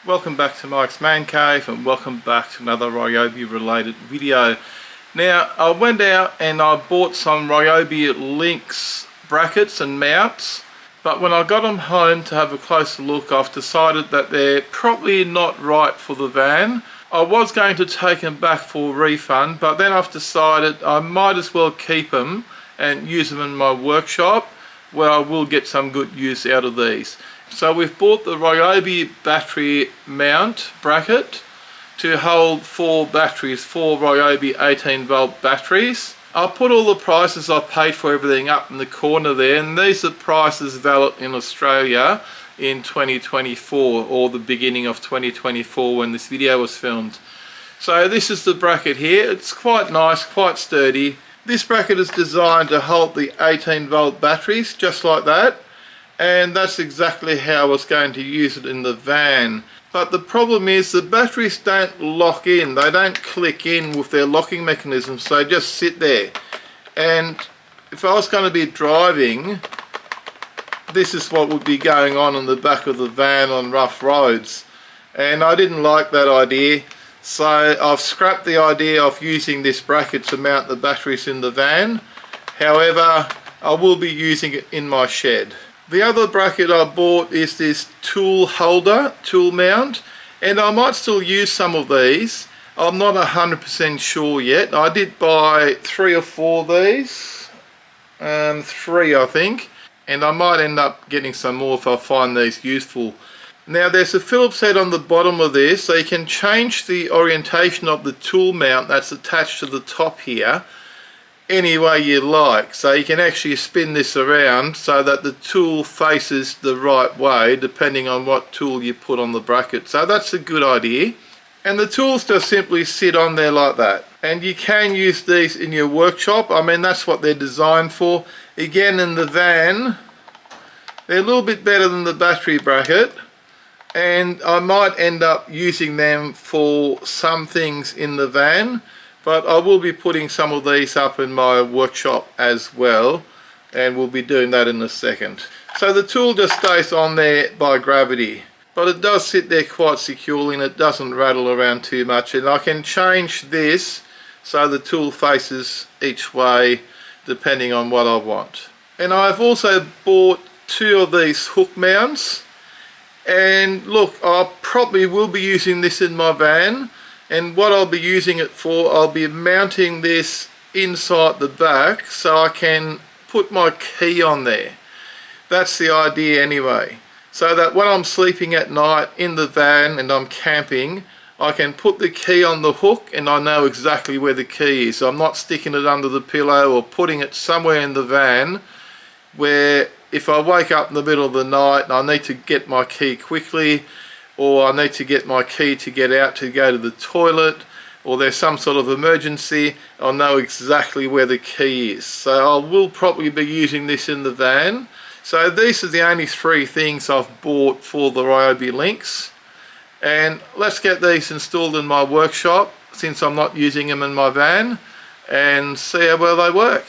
Welcome back to Mike's Man Cave and welcome back to another Ryobi related video. Now I went out and I bought some Ryobi links brackets and mounts, but when I got them home to have a closer look, I've decided that they're probably not right for the van. I was going to take them back for a refund, but then I've decided I might as well keep them and use them in my workshop where I will get some good use out of these. So we've bought the Ryobi battery mount bracket to hold 4 batteries, 4 Ryobi 18 volt batteries. I'll put all the prices I've paid for everything up in the corner there, and these are prices valid in Australia in 2024 or the beginning of 2024 when this video was filmed. So this is the bracket here. It's quite nice, quite sturdy. This bracket is designed to hold the 18 volt batteries just like that. And that's exactly how I was going to use it in the van. But the problem is the batteries don't lock in, they don't click in with their locking mechanisms, they just sit there. And if I was going to be driving, this is what would be going on in the back of the van on rough roads. And I didn't like that idea, so I've scrapped the idea of using this bracket to mount the batteries in the van. However, I will be using it in my shed. The other bracket I bought is this tool holder, tool mount, and I might still use some of these. I'm not 100% sure yet. I did buy 3 or 4 of these, 3 I think, and I might end up getting some more if I find these useful. Now there's a Phillips head on the bottom of this, so you can change the orientation of the tool mount that's attached to the top here any way you like. So you can actually spin this around so that the tool faces the right way depending on what tool you put on the bracket. So that's a good idea. And the tools just simply sit on there like that. And you can use these in your workshop. I mean, that's what they're designed for. Again, in the van, they're a little bit better than the battery bracket. And I might end up using them for some things in the van. But I will be putting some of these up in my workshop as well, and we'll be doing that in a second. So the tool just stays on there by gravity, but it does sit there quite securely and it doesn't rattle around too much. And I can change this so the tool faces each way depending on what I want. And I've also bought 2 of these hook mounts, and look, I probably will be using this in my van. And what I'll be using it for, I'll be mounting this inside the back so I can put my key on there. That's the idea anyway. So that when I'm sleeping at night in the van and I'm camping, I can put the key on the hook and I know exactly where the key is. So I'm not sticking it under the pillow or putting it somewhere in the van where if I wake up in the middle of the night and I need to get my key quickly, or I need to get my key to get out to go to the toilet, or there's some sort of emergency, I'll know exactly where the key is. So I will probably be using this in the van. So these are the only 3 things I've bought for the Ryobi links. And let's get these installed in my workshop since I'm not using them in my van, and see how well they work.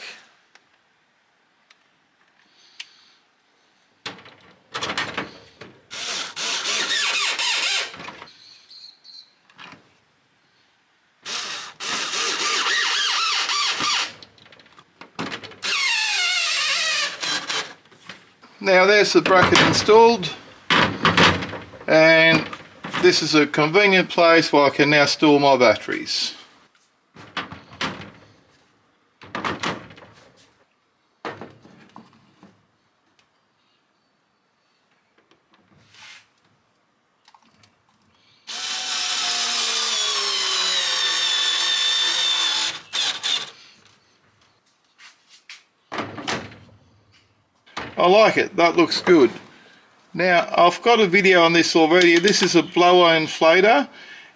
Now there's the bracket installed, and this is a convenient place where I can now store my batteries. I like it, that looks good. Now I've got a video on this already. This is a blower inflator,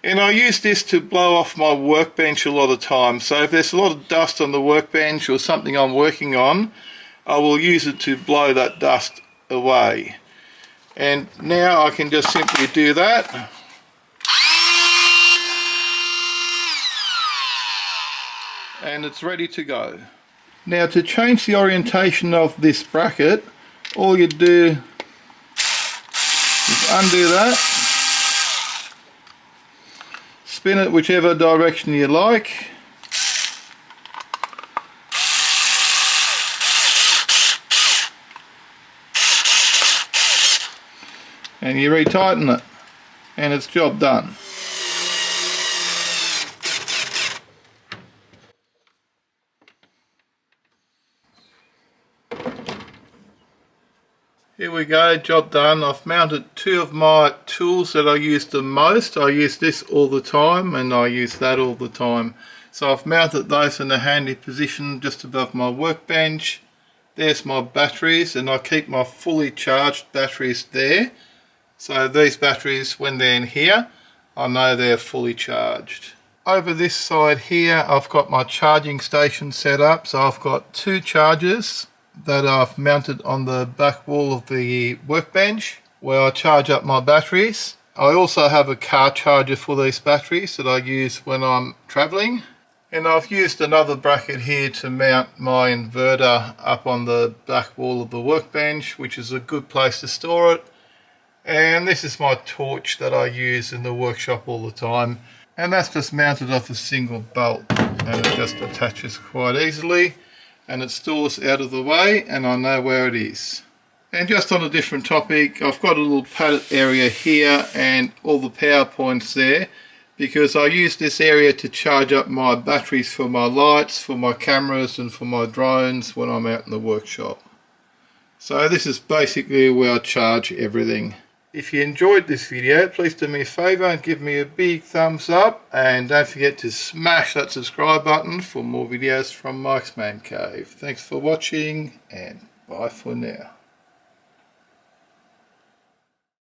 and I use this to blow off my workbench a lot of times. So if there's a lot of dust on the workbench or something I'm working on, I will use it to blow that dust away. And now I can just simply do that. And it's ready to go. Now to change the orientation of this bracket, all you do is undo that spin it whichever direction you like. And you retighten it, and it's job done. Here we go, job done. I've mounted two of my tools that I use the most. I use this all the time and I use that all the time. So I've mounted those in a handy position just above my workbench. There's my batteries, and I keep my fully charged batteries there. So these batteries, when they're in here, I know they're fully charged. Over this side here, I've got my charging station set up. So I've got two chargers that I've mounted on the back wall of the workbench where I charge up my batteries. I also have a car charger for these batteries that I use when I'm traveling. And I've used another bracket here to mount my inverter up on the back wall of the workbench, which is a good place to store it. And this is my torch that I use in the workshop all the time. And that's just mounted off a single bolt, and it just attaches quite easily. And it stores out of the way, and I know where it is. And just on a different topic, I've got a little padded area here and all the power points there, because I use this area to charge up my batteries for my lights, for my cameras and for my drones when I'm out in the workshop. So this is basically where I charge everything. If you enjoyed this video, please do me a favour and give me a big thumbs up, and don't forget to smash that subscribe button for more videos from Mike's Man Cave. Thanks for watching, and bye for now.